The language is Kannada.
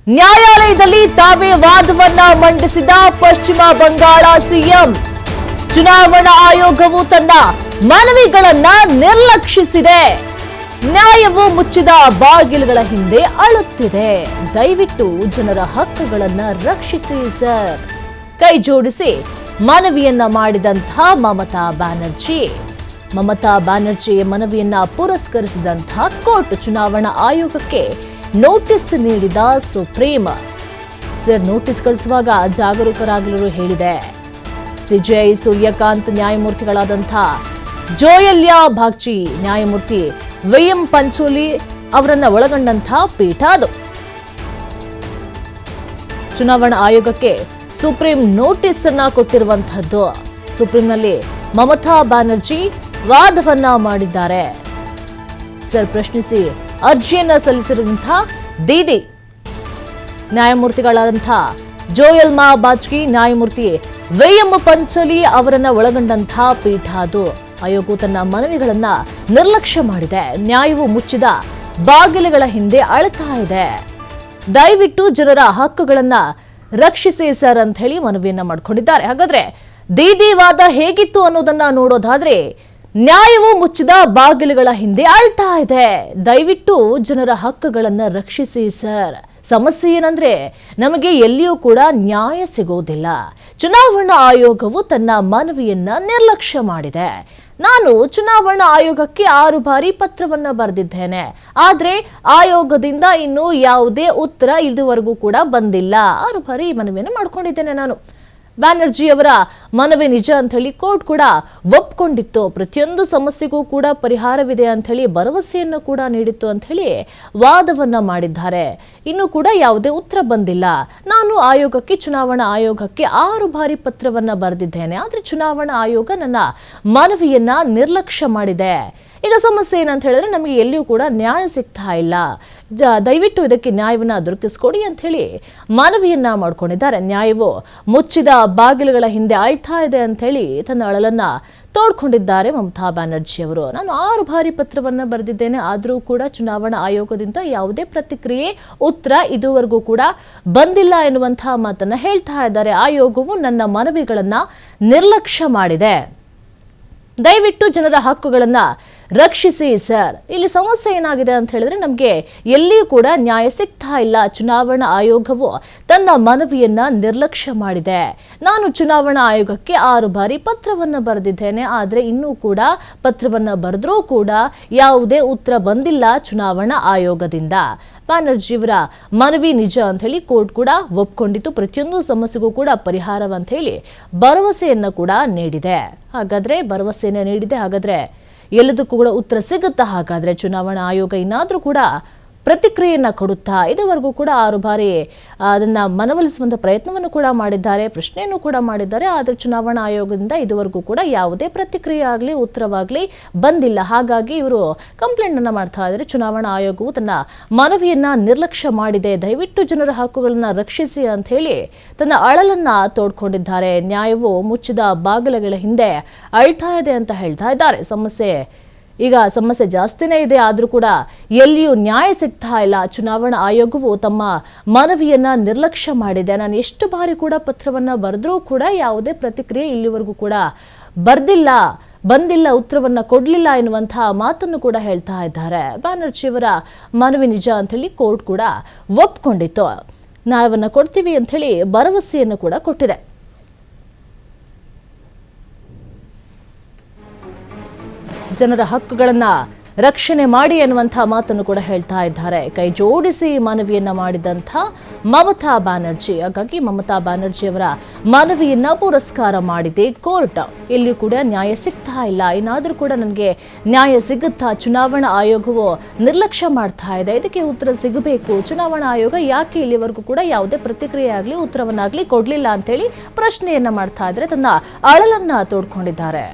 ನ್ಯಾಯಾಲಯದಲ್ಲಿ ತಾವೇ ವಾದವನ್ನ ಮಂಡಿಸಿದ ಪಶ್ಚಿಮ ಬಂಗಾಳ ಸಿಎಂ. ಚುನಾವಣಾ ಆಯೋಗವು ತನ್ನ ಮನವಿಗಳನ್ನ ನಿರ್ಲಕ್ಷಿಸಿದೆ. ನ್ಯಾಯವು ಮುಚ್ಚಿದ ಬಾಗಿಲುಗಳ ಹಿಂದೆ ಅಳುತ್ತಿದೆ. ದಯವಿಟ್ಟು ಜನರ ಹಕ್ಕುಗಳನ್ನ ರಕ್ಷಿಸಿ ಸರ್. ಕೈ ಜೋಡಿಸಿ ಮನವಿಯನ್ನ ಮಾಡಿದಂತಹ ಮಮತಾ ಬ್ಯಾನರ್ಜಿ ಮನವಿಯನ್ನ ಪುರಸ್ಕರಿಸಿದಂತಹ ಕೋರ್ಟ್ ಚುನಾವಣಾ ಆಯೋಗಕ್ಕೆ ನೋಟಿಸ್ ನೀಡಿದ ಸುಪ್ರೀಂ. ಸರ್, ನೋಟಿಸ್ ಕಳಿಸುವಾಗ ಜಾಗರೂಕರಾಗಲು ಹೇಳಿದೆ. ಸಿಜೆಐ ಸೂರ್ಯಕಾಂತ್ ನ್ಯಾಯಮೂರ್ತಿಗಳಾದಂಥ ಜೋಯಲ್ಯಾ ಬಾಗ್ಚಿ, ನ್ಯಾಯಮೂರ್ತಿ ವಿಎಂ ಪಂಚೋಲಿ ಅವರನ್ನ ಒಳಗೊಂಡಂಥ ಪೀಠ ಅದು. ಚುನಾವಣಾ ಆಯೋಗಕ್ಕೆ ಸುಪ್ರೀಂ ನೋಟಿಸ್ ಅನ್ನ ಕೊಟ್ಟಿರುವಂತಹದ್ದು. ಸುಪ್ರೀಂನಲ್ಲಿ ಮಮತಾ ಬ್ಯಾನರ್ಜಿ ವಾದವನ್ನ ಮಾಡಿದ್ದಾರೆ. ಸರ್, ಪ್ರಶ್ನಿಸಿ ಅರ್ಜಿಯನ್ನ ಸಲ್ಲಿಸಿರುವಂತಹ ದೀದಿ ನ್ಯಾಯಮೂರ್ತಿಗಳಾದಂಥ ಜೋಯಲ್ಮಾ ಬಾಜ್ಕಿ, ನ್ಯಾಯಮೂರ್ತಿ ವಿಎಂ ಪಂಚೋಲಿ ಅವರನ್ನ ಒಳಗೊಂಡಂತಹ ಪೀಠ ಅದು. ಆಯೋಗವು ತನ್ನ ಮನವಿಗಳನ್ನ ನಿರ್ಲಕ್ಷ್ಯ ಮಾಡಿದೆ. ನ್ಯಾಯವು ಮುಚ್ಚಿದ ಬಾಗಿಲುಗಳ ಹಿಂದೆ ಅಳುತ್ತಾ ಇದೆ. ದಯವಿಟ್ಟು ಜನರ ಹಕ್ಕುಗಳನ್ನ ರಕ್ಷಿಸಿ ಸರ್ ಅಂತ ಹೇಳಿ ಮನವಿಯನ್ನ ಮಾಡಿಕೊಂಡಿದ್ದಾರೆ. ಹಾಗಾದ್ರೆ ದೀದಿ ವಾದ ಹೇಗಿತ್ತು ಅನ್ನೋದನ್ನ ನೋಡೋದಾದ್ರೆ, ನ್ಯಾಯವು ಮುಚ್ಚಿದ ಬಾಗಿಲುಗಳ ಹಿಂದೆ ಅಳ್ತಾ ಇದೆ. ದಯವಿಟ್ಟು ಜನರ ಹಕ್ಕುಗಳನ್ನ ರಕ್ಷಿಸಿ ಸರ್. ಸಮಸ್ಯೆ ಏನಂದ್ರೆ, ನಮಗೆ ಎಲ್ಲಿಯೂ ಕೂಡ ನ್ಯಾಯ ಸಿಗೋದಿಲ್ಲ. ಚುನಾವಣಾ ಆಯೋಗವು ತನ್ನ ಮನವಿಯನ್ನ ನಿರ್ಲಕ್ಷ್ಯ ಮಾಡಿದೆ. ನಾನು ಚುನಾವಣಾ ಆಯೋಗಕ್ಕೆ 6 ಬಾರಿ ಪತ್ರವನ್ನ ಬರೆದಿದ್ದೇನೆ. ಆದ್ರೆ ಆಯೋಗದಿಂದ ಇನ್ನೂ ಯಾವುದೇ ಉತ್ತರ ಇದುವರೆಗೂ ಕೂಡ ಬಂದಿಲ್ಲ. 6 ಬಾರಿ ಮನವಿಯನ್ನು ಮಾಡ್ಕೊಂಡಿದ್ದೇನೆ ನಾನು. ಬ್ಯಾನರ್ಜಿ ಅವರ ಮನವಿ ನಿಜ ಅಂತ ಹೇಳಿ ಕೋರ್ಟ್ ಕೂಡ ಒಪ್ಕೊಂಡಿತ್ತು. ಪ್ರತಿಯೊಂದು ಸಮಸ್ಯೆಗೂ ಕೂಡ ಪರಿಹಾರವಿದೆ ಅಂತ ಹೇಳಿ ಭರವಸೆಯನ್ನು ಕೂಡ ನೀಡಿತ್ತು ಅಂತ ಹೇಳಿ ವಾದವನ್ನ ಮಾಡಿದ್ದಾರೆ. ಇನ್ನು ಕೂಡ ಯಾವುದೇ ಉತ್ತರ ಬಂದಿಲ್ಲ. ನಾನು ಚುನಾವಣಾ ಆಯೋಗಕ್ಕೆ 6 ಬಾರಿ ಪತ್ರವನ್ನ ಬರೆದಿದ್ದೇನೆ. ಆದ್ರೆ ಚುನಾವಣಾ ಆಯೋಗ ನನ್ನ ಮನವಿಯನ್ನ ನಿರ್ಲಕ್ಷ್ಯ ಮಾಡಿದೆ. ಈಗ ಸಮಸ್ಯೆ ಏನಂತ ಹೇಳಿದ್ರೆ, ನಮಗೆ ಎಲ್ಲಿಯೂ ಕೂಡ ನ್ಯಾಯ ಸಿಗ್ತಾ ಇಲ್ಲ. ದಯವಿಟ್ಟು ಇದಕ್ಕೆ ನ್ಯಾಯವನ್ನ ದೊರಕಿಸ್ಕೊಡಿ ಅಂತ ಹೇಳಿ ಮನವಿಯನ್ನ ಮಾಡ್ಕೊಂಡಿದ್ದಾರೆ. ನ್ಯಾಯವು ಮುಚ್ಚಿದ ಬಾಗಿಲುಗಳ ಹಿಂದೆ ಅಳ್ತಾ ಇದೆ ಅಂತ ಹೇಳಿ ತನ್ನ ಅಳಲನ್ನ ತೋಡ್ಕೊಂಡಿದ್ದಾರೆ ಮಮತಾ ಬ್ಯಾನರ್ಜಿ ಅವರು. ನಾನು 6 ಬಾರಿ ಪತ್ರವನ್ನ ಬರೆದಿದ್ದೇನೆ, ಆದರೂ ಕೂಡ ಚುನಾವಣಾ ಆಯೋಗದಿಂದ ಯಾವುದೇ ಪ್ರತಿಕ್ರಿಯೆ, ಉತ್ತರ ಇದುವರೆಗೂ ಕೂಡ ಬಂದಿಲ್ಲ ಎನ್ನುವಂತಹ ಮಾತನ್ನ ಹೇಳ್ತಾ ಇದ್ದಾರೆ. ಆಯೋಗವು ನನ್ನ ಮನವಿಗಳನ್ನ ನಿರ್ಲಕ್ಷ್ಯ ಮಾಡಿದೆ. ದಯವಿಟ್ಟು ಜನರ ಹಕ್ಕುಗಳನ್ನ ರಕ್ಷಿಸಿ ಸರ್. ಇಲ್ಲಿ ಸಮಸ್ಯೆ ಏನಾಗಿದೆ ಅಂತ ಹೇಳಿದ್ರೆ, ನಮಗೆ ಎಲ್ಲಿಯೂ ಕೂಡ ನ್ಯಾಯ ಸಿಗ್ತಾ ಇಲ್ಲ. ಚುನಾವಣಾ ಆಯೋಗವು ತನ್ನ ಮನವಿಯನ್ನ ನಿರ್ಲಕ್ಷ್ಯ ಮಾಡಿದೆ. ನಾನು ಚುನಾವಣಾ ಆಯೋಗಕ್ಕೆ 6 ಬಾರಿ ಪತ್ರವನ್ನ ಬರೆದಿದ್ದೇನೆ. ಆದ್ರೆ ಇನ್ನೂ ಕೂಡ ಪತ್ರವನ್ನ ಬರೆದ್ರೂ ಕೂಡ ಯಾವುದೇ ಉತ್ತರ ಬಂದಿಲ್ಲ ಚುನಾವಣಾ ಆಯೋಗದಿಂದ. ಬ್ಯಾನರ್ಜಿಯವರ ಮನವಿ ನಿಜ ಅಂತ ಹೇಳಿ ಕೋರ್ಟ್ ಕೂಡ ಒಪ್ಕೊಂಡಿತ್ತು. ಪ್ರತಿಯೊಂದು ಸಮಸ್ಯೆಗೂ ಕೂಡ ಪರಿಹಾರವಂತ ಹೇಳಿ ಭರವಸೆಯನ್ನ ಕೂಡ ನೀಡಿದೆ. ಹಾಗಾದ್ರೆ ಎಲ್ಲದಕ್ಕೂ ಕೂಡ ಉತ್ತರ ಸಿಗುತ್ತಾ? ಹಾಗಾದ್ರೆ ಚುನಾವಣಾ ಆಯೋಗ ಇನ್ನಾದ್ರೂ ಕೂಡ ಪ್ರತಿಕ್ರಿಯೆಯನ್ನ ಕೊಡುತ್ತಾ? ಇದುವರೆಗೂ ಕೂಡ 6 ಬಾರಿ ಅದನ್ನ ಮನವೊಲಿಸುವಂತ ಪ್ರಯತ್ನವನ್ನು ಕೂಡ ಮಾಡಿದ್ದಾರೆ, ಪ್ರಶ್ನೆಯನ್ನು ಕೂಡ ಮಾಡಿದ್ದಾರೆ. ಆದ್ರೆ ಚುನಾವಣಾ ಆಯೋಗದಿಂದ ಇದುವರೆಗೂ ಕೂಡ ಯಾವುದೇ ಪ್ರತಿಕ್ರಿಯೆ ಆಗಲಿ ಉತ್ತರವಾಗಲಿ ಬಂದಿಲ್ಲ. ಹಾಗಾಗಿ ಇವರು ಕಂಪ್ಲೇಂಟ್ ಅನ್ನ ಮಾಡ್ತಾ ಇದ್ದಾರೆ. ಚುನಾವಣಾ ಆಯೋಗವು ತನ್ನ ಮನವಿಯನ್ನ ನಿರ್ಲಕ್ಷ್ಯ ಮಾಡಿದೆ. ದಯವಿಟ್ಟು ಜನರ ಹಕ್ಕುಗಳನ್ನ ರಕ್ಷಿಸಿ ಅಂತ ಹೇಳಿ ತನ್ನ ಅಳಲನ್ನ ತೋಡ್ಕೊಂಡಿದ್ದಾರೆ. ನ್ಯಾಯವು ಮುಚ್ಚಿದ ಬಾಗಿಲುಗಳ ಹಿಂದೆ ಅಳ್ತಾ ಇದೆ ಅಂತ ಹೇಳ್ತಾ ಇದ್ದಾರೆ. ಸಮಸ್ಯೆ ಜಾಸ್ತಿನೇ ಇದೆ, ಆದ್ರೂ ಕೂಡ ಎಲ್ಲಿಯೂ ನ್ಯಾಯ ಸಿಗ್ತಾ ಇಲ್ಲ. ಚುನಾವಣಾ ಆಯೋಗವು ತಮ್ಮ ಮನವಿಯನ್ನ ನಿರ್ಲಕ್ಷ್ಯ ಮಾಡಿದೆ. ನಾನು ಎಷ್ಟು ಬಾರಿ ಕೂಡ ಪತ್ರವನ್ನ ಬರೆದ್ರೂ ಕೂಡ ಯಾವುದೇ ಪ್ರತಿಕ್ರಿಯೆ ಇಲ್ಲಿವರೆಗೂ ಕೂಡ ಬಂದಿಲ್ಲ, ಉತ್ತರವನ್ನ ಕೊಡ್ಲಿಲ್ಲ ಎನ್ನುವಂತಹ ಮಾತನ್ನು ಕೂಡ ಹೇಳ್ತಾ ಇದ್ದಾರೆ. ಬ್ಯಾನರ್ಜಿಯವರ ಮನವಿ ನಿಜ ಅಂತ ಹೇಳಿ ಕೋರ್ಟ್ ಕೂಡ ಒಪ್ಕೊಂಡಿತ್ತು. ನ್ಯಾಯವನ್ನ ಕೊಡ್ತೀವಿ ಅಂತ ಹೇಳಿ ಭರವಸೆಯನ್ನು ಕೂಡ ಕೊಟ್ಟಿದೆ. ಜನರ ಹಕ್ಕುಗಳನ್ನ ರಕ್ಷಣೆ ಮಾಡಿ ಎನ್ನುವಂತಹ ಮಾತನ್ನು ಕೂಡ ಹೇಳ್ತಾ ಇದ್ದಾರೆ. ಕೈ ಜೋಡಿಸಿ ಮನವಿಯನ್ನ ಮಾಡಿದಂಥ ಮಮತಾ ಬ್ಯಾನರ್ಜಿ. ಹಾಗಾಗಿ ಮಮತಾ ಬ್ಯಾನರ್ಜಿ ಅವರ ಮನವಿಯನ್ನ ಪುರಸ್ಕಾರ ಮಾಡಿದೆ ಕೋರ್ಟ್. ಇಲ್ಲಿ ಕೂಡ ನ್ಯಾಯ ಸಿಗ್ತಾ ಇಲ್ಲ. ಏನಾದರೂ ಕೂಡ ನನಗೆ ನ್ಯಾಯ ಸಿಗುತ್ತಾ? ಚುನಾವಣಾ ಆಯೋಗವು ನಿರ್ಲಕ್ಷ್ಯ ಮಾಡ್ತಾ ಇದೆ. ಇದಕ್ಕೆ ಉತ್ತರ ಸಿಗಬೇಕು. ಚುನಾವಣಾ ಆಯೋಗ ಯಾಕೆ ಇಲ್ಲಿವರೆಗೂ ಕೂಡ ಯಾವುದೇ ಪ್ರತಿಕ್ರಿಯೆ ಆಗಲಿ ಉತ್ತರವನ್ನಾಗಲಿ ಕೊಡ್ಲಿಲ್ಲ ಅಂತೇಳಿ ಪ್ರಶ್ನೆಯನ್ನ ಮಾಡ್ತಾ ಇದ್ರೆ ತನ್ನ ಅಳಲನ್ನ ತೋಡ್ಕೊಂಡಿದ್ದಾರೆ.